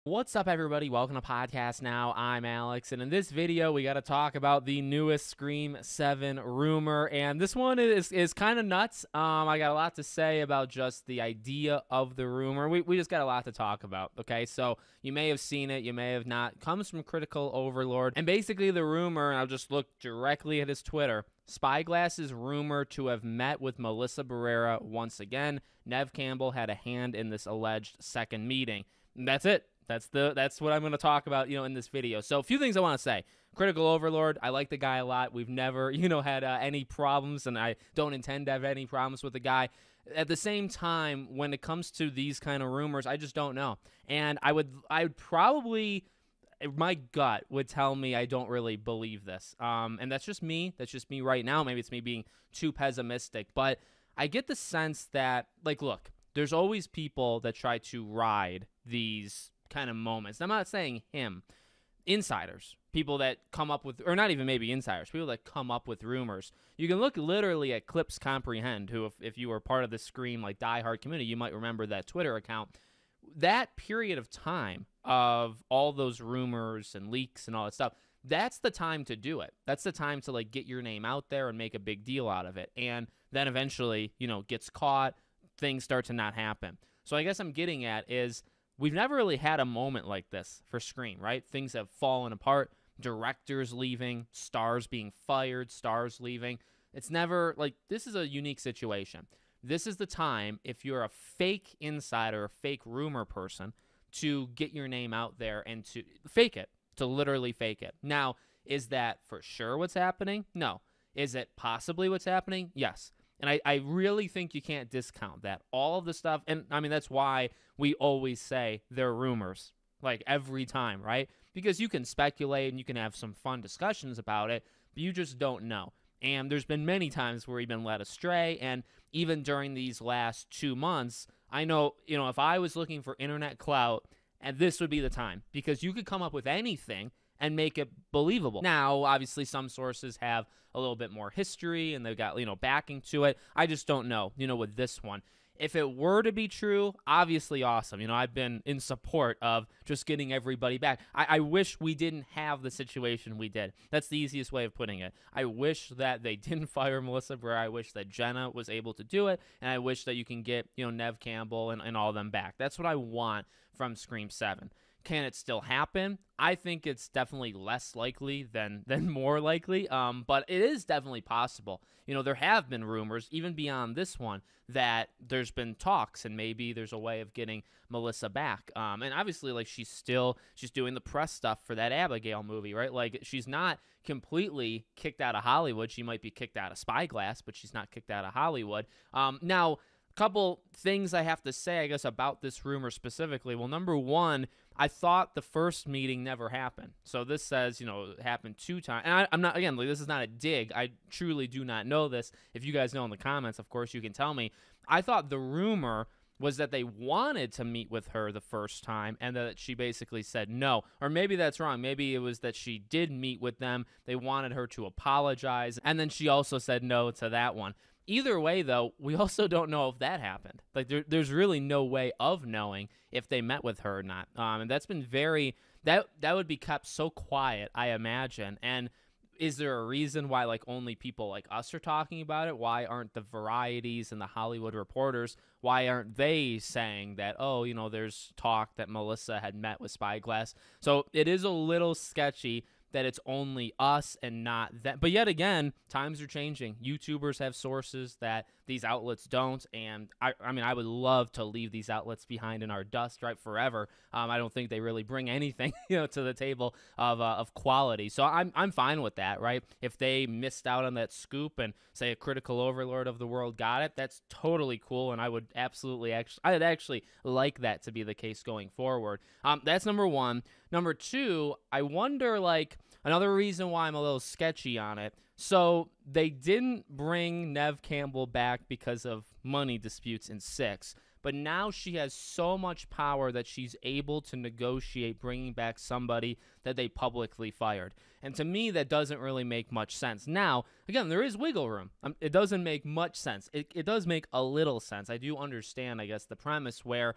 What's up, everybody? Welcome to Podcast Now. I'm Alex, and in this video, we got to talk about the newest Scream 7 rumor, and this one is kind of nuts. I got a lot to say about just the idea of the rumor. We just got a lot to talk about, okay? So you may have seen it, you may have not. Comes from Critical Overlord, and basically the rumor, and I'll just look directly at his Twitter, Spyglass is rumored to have met with Melissa Barrera once again. Neve Campbell had a hand in this alleged second meeting. And that's it. That's what I'm going to talk about, in this video. So a few things I want to say. Critical Overlord, I like the guy a lot. We've never, had any problems, and I don't intend to have any problems with the guy. At the same time, when it comes to these kind of rumors, I just don't know. And I would probably, my gut would tell me I don't really believe this. And that's just me. That's just me right now. Maybe it's me being too pessimistic. But I get the sense that, look, there's always people that try to ride these kind of moments. I'm not saying him. Insiders, people that come up with, or not even maybe insiders, people that come up with rumors. You can look literally at Clips Comprehend, who, if you were part of the Scream diehard community, you might remember that Twitter account. That period of time of all those rumors and leaks and all that stuff, that's the time to do it. That's the time to get your name out there and make a big deal out of it. And then eventually, gets caught, things start to not happen. So I guess I'm getting at is, we've never really had a moment like this for Scream, right? Things have fallen apart, directors leaving, stars being fired, stars leaving. It's never, this is a unique situation. This is the time, if you're a fake insider, a fake rumor person, to get your name out there and to fake it, to literally fake it. Now, is that for sure what's happening? No. Is it possibly what's happening? Yes. And I really think you can't discount that. All of the stuff, and I mean, that's why we always say they're rumors, every time, right? Because you can speculate and you can have some fun discussions about it, but you just don't know. And there's been many times where we've been led astray, and even during these last 2 months, I know, if I was looking for internet clout, and this would be the time, because you could come up with anything and make it believable. Now, obviously, some sources have a little bit more history, and they've got, backing to it. I just don't know, with this one. If it were to be true, obviously awesome. I've been in support of just getting everybody back. I wish we didn't have the situation we did. That's the easiest way of putting it. I wish that they didn't fire Melissa Barrera. I wish that Jenna was able to do it, and I wish that you can get, Neve Campbell and all of them back. That's what I want from Scream 7. Can it still happen? I think it's definitely less likely than more likely, but it is definitely possible. There have been rumors, even beyond this one, that there's been talks, and maybe there's a way of getting Melissa back. And obviously, she's doing the press stuff for that Abigail movie, right? She's not completely kicked out of Hollywood. She might be kicked out of Spyglass, but she's not kicked out of Hollywood. Now, couple things I have to say, I guess, about this rumor specifically. Well, number one, I thought the first meeting never happened. So this says, it happened 2 times. And I'm not, again, this is not a dig. I truly do not know this. If you guys know in the comments, of course, you can tell me. I thought the rumor was that they wanted to meet with her the first time and that she basically said no. Or maybe that's wrong. Maybe it was that she did meet with them. They wanted her to apologize. And then she also said no to that one. Either way, though, we also don't know if that happened. There's really no way of knowing if they met with her or not. And that's been that would be kept so quiet, I imagine. And is there a reason why, only people like us are talking about it? Why aren't the varieties and the Hollywood Reporters, why aren't they saying that, oh, there's talk that Melissa had met with Spyglass? So it is a little sketchy that it's only us and not that. But yet again, times are changing. YouTubers have sources that these outlets don't, and I mean, I would love to leave these outlets behind in our dust, right, forever. I don't think they really bring anything, to the table of quality. So I'm fine with that, right? If they missed out on that scoop and say a Critical Overlord of the world got it, that's totally cool, and I would absolutely I'd actually like that to be the case going forward. That's number one. Number two, I wonder, another reason why I'm a little sketchy on it. So they didn't bring Neve Campbell back because of money disputes in 6, but now she has so much power that she's able to negotiate bringing back somebody that they publicly fired. And to me, that doesn't really make much sense. Now, again, there is wiggle room. It doesn't make much sense. It does make a little sense. I do understand, I guess, the premise where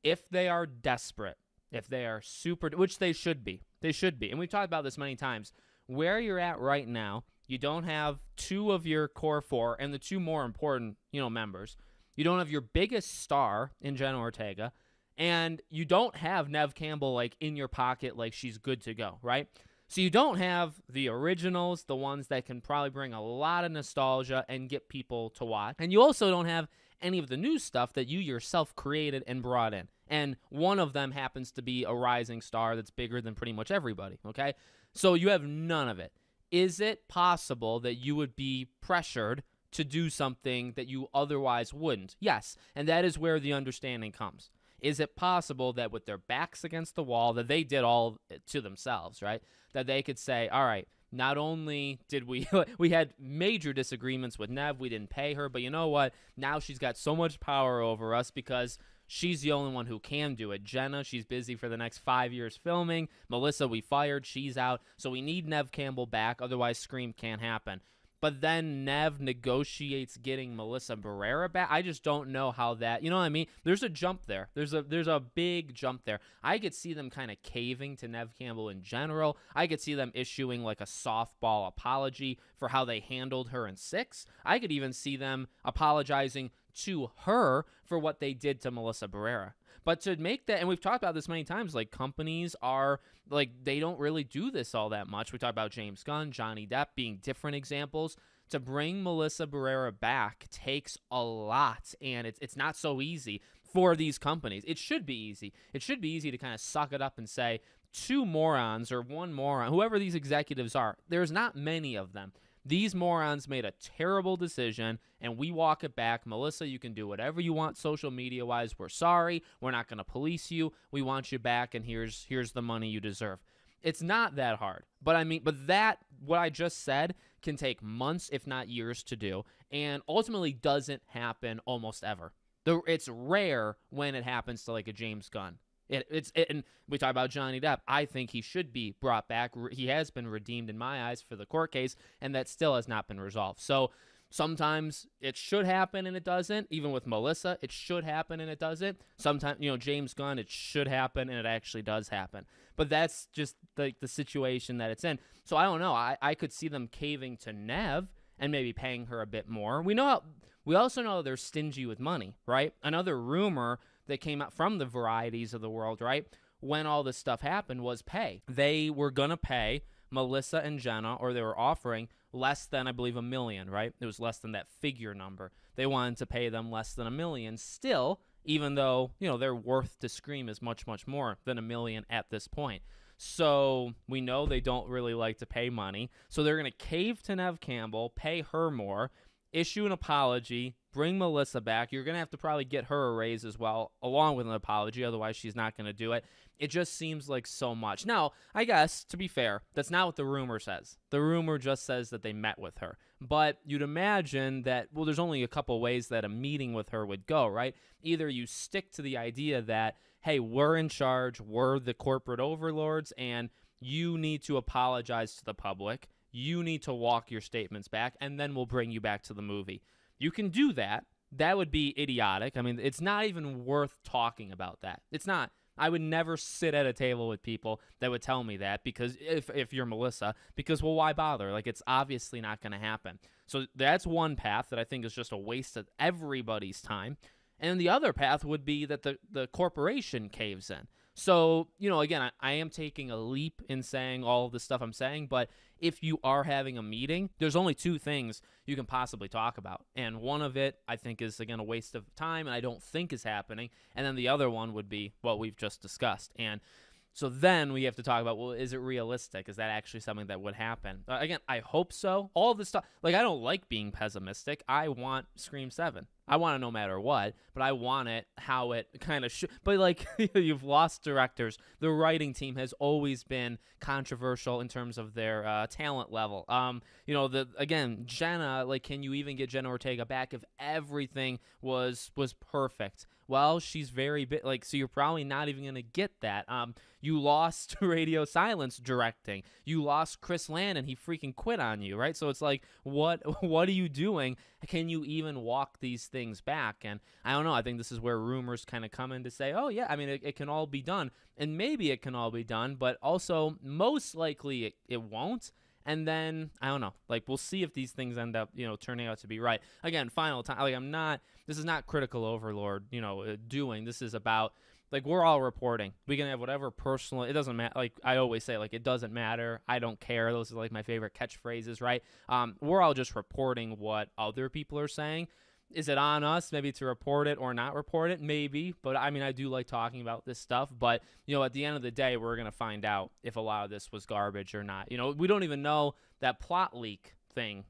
if they are desperate if they are super, which they should be. They should be. And we've talked about this many times. Where you're at right now, you don't have two of your core four and the two more important, members. You don't have your biggest star in Jenna Ortega, and you don't have Neve Campbell like in your pocket like she's good to go, right? So you don't have the originals, the ones that can probably bring a lot of nostalgia and get people to watch. And you also don't have any of the new stuff that you yourself created and brought in. And one of them happens to be a rising star that's bigger than pretty much everybody, okay? So you have none of it. Is it possible that you would be pressured to do something that you otherwise wouldn't? Yes, and that is where the understanding comes. Is it possible that with their backs against the wall, that they did all to themselves, right? That they could say, all right, not only did we had major disagreements with Neve, we didn't pay her, but you know what? Now she's got so much power over us because she's the only one who can do it. Jenna, she's busy for the next 5 years filming. Melissa, we fired. She's out. So we need Neve Campbell back. Otherwise, Scream can't happen. But then Neve negotiates getting Melissa Barrera back. I just don't know how that, you know what I mean? There's a jump there. There's a big jump there. I could see them kind of caving to Neve Campbell in general. I could see them issuing like a softball apology for how they handled her in 6. I could even see them apologizing to her for what they did to Melissa Barrera. But to make that, and we've talked about this many times, like companies are, like they don't really do this all that much. We talked about James Gunn, Johnny Depp being different examples. To bring Melissa Barrera back takes a lot, and it's not so easy for these companies. It should be easy. It should be easy to kind of suck it up and say, 2 morons or 1 moron, whoever these executives are, there's not many of them. These morons made a terrible decision, and we walk it back. Melissa, you can do whatever you want social media-wise. We're sorry. We're not going to police you. We want you back, and here's the money you deserve. It's not that hard. But that, what I just said, can take months, if not years, to do, and ultimately doesn't happen almost ever. It's rare when it happens to, like, a James Gunn. And we talk about Johnny Depp. I think he should be brought back. He has been redeemed in my eyes for the court case, and that still has not been resolved. So sometimes it should happen and it doesn't. Even with Melissa, it should happen and it doesn't. Sometimes, James Gunn, it should happen and it actually does happen. But that's just like the situation that it's in. So I don't know. I could see them caving to Neve and maybe paying her a bit more. We also know they're stingy with money, right? Another rumor that came out from the varieties of the world, right, when all this stuff happened was pay. They were going to pay Melissa and Jenna, or they were offering less than, I believe, $1 million, right? It was less than that figure number. They wanted to pay them less than $1 million still, even though, their worth to Scream is much, much more than $1 million at this point. So we know they don't really like to pay money. So they're going to cave to Neve Campbell, pay her more, issue an apology, bring Melissa back. You're going to have to probably get her a raise as well, along with an apology. Otherwise, she's not going to do it. It just seems like so much. Now, I guess, to be fair, that's not what the rumor says. The rumor just says that they met with her. But you'd imagine that, well, there's only a couple ways that a meeting with her would go, right? Either you stick to the idea that, hey, we're in charge, we're the corporate overlords, and you need to apologize to the public. You need to walk your statements back, and then we'll bring you back to the movie. You can do that. That would be idiotic. I mean, it's not even worth talking about that. It's not. I would never sit at a table with people that would tell me that, because if you're Melissa, because, well, why bother? Like, it's obviously not going to happen. So that's one path that I think is just a waste of everybody's time. And the other path would be that the corporation caves in. So, again, I am taking a leap in saying all of the stuff I'm saying, but if you are having a meeting, there's only 2 things you can possibly talk about. And one of it, I think, is, again, a waste of time, and I don't think is happening. And then the other one would be what we've just discussed. And so then we have to talk about, well, is it realistic? Is that actually something that would happen? Again, I hope so. All this stuff, like, I don't like being pessimistic. I want Scream 7. I want it no matter what, but I want it how it kind of should. But, like, you've lost directors. The writing team has always been controversial in terms of their talent level. Again, Jenna, like, can you even get Jenna Ortega back if everything was perfect? well, she's very big. Like, so you're probably not even going to get that. You lost Radio Silence directing. You lost Chris Landon. He freaking quit on you, right? So it's like, what are you doing? Can you even walk these things back? And I don't know. I think this is where rumors kind of come in to say, oh, yeah, I mean, it can all be done. And maybe it can all be done, but also most likely it won't. And then, I don't know, like, we'll see if these things end up, turning out to be right. Again, final time, like, this is not Critical Overlord, doing. This is about, like, we're all reporting. We can have whatever personal, it doesn't matter. Like, I always say, like, it doesn't matter. I don't care. Those are, like, my favorite catchphrases, right? We're all just reporting what other people are saying. Is it on us maybe to report it or not report it? Maybe. But, I mean, I do like talking about this stuff. But, at the end of the day, we're going to find out if a lot of this was garbage or not. We don't even know that plot leak thing,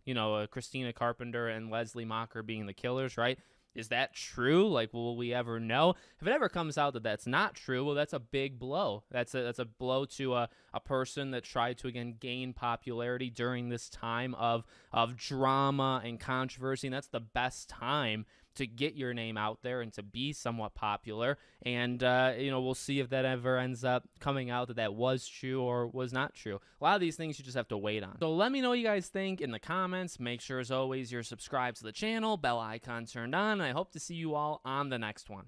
Christina Carpenter and Leslie Mocker being the killers, right? Is that true? Like, will we ever know? If it ever comes out that that's not true, well, that's a big blow. That's a blow to a person that tried to, again, gain popularity during this time of drama and controversy. And that's the best time to get your name out there and to be somewhat popular. And, we'll see if that ever ends up coming out that was true or was not true. A lot of these things you just have to wait on. So let me know what you guys think in the comments. Make sure, as always, you're subscribed to the channel, bell icon turned on. And I hope to see you all on the next one.